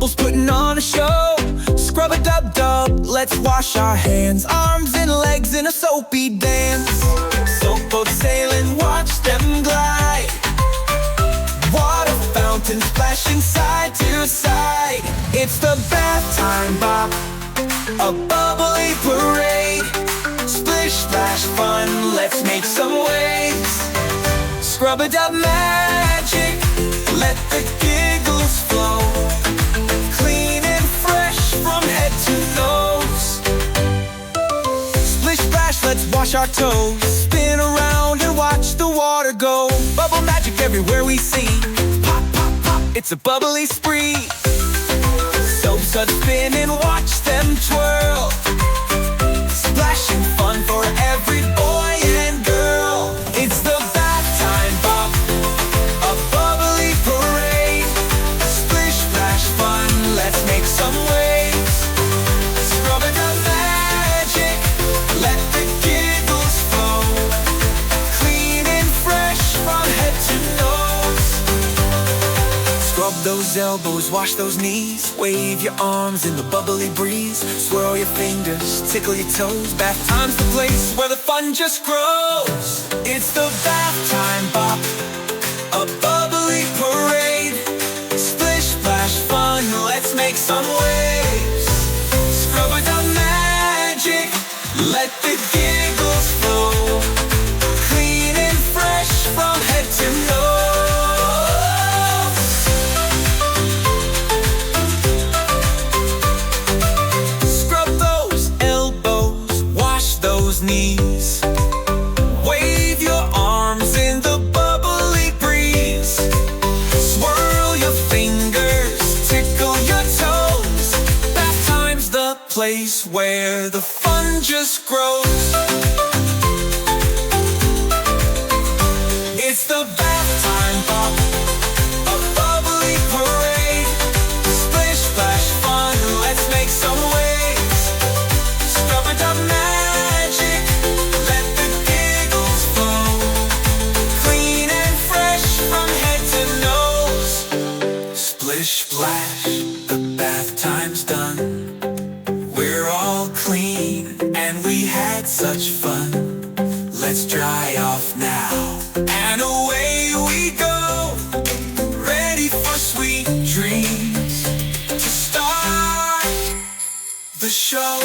bubbles putting on a show. Scrub-a-dub-dub, let's wash our hands, arms and legs in a soapy dance. Soap boats sailing, watch them glide. Water fountains splashing side to side. It's the bath time bop, a bubbly parade. Splish splash fun, let's make some waves. Scrub-a-dub magic, let the giggles flow. Clean and fresh from head to nose. Splish splash, let's wash our toes. Spin around and watch the water go. Bubble magic everywhere we see. Pop, pop, pop, it's a bubbly spree. Soaps are spinning, watch them twirl. Splashing fun for every boy and girl. It's the bath time bop, a bubbly parade. Splish splash fun, let's make some waves. Scrub-a-dub magic, let the giggles flow. Clean and fresh from head to nose. Scrub those elbows, wash those knees. Wave your arms in the bubbly breeze. Swirl your fingers, tickle your toes. Bath time's the place where the fun just grows. It's the bath time bop, a bubbly parade. Splish splash fun, let's make some waves. Scrub-a-dub magic, let the giggles flow. Clean and fresh from head to nose. Scrub those elbows, wash those knees. Wave your arms in the bubbly breeze. Swirl your fingers, tickle your toes. Bath time's the place where the fun just grows. It's the bath time bop, a bubbly parade. Splish splash fun, let's make some waves. Scrub-a-dub magic, let the giggles flow. Clean and fresh from head to nose. Splish splash, the bath time's done. We're all clean and we had such fun. Let's dry off now and away we go. Ready for sweet dreams to start the show.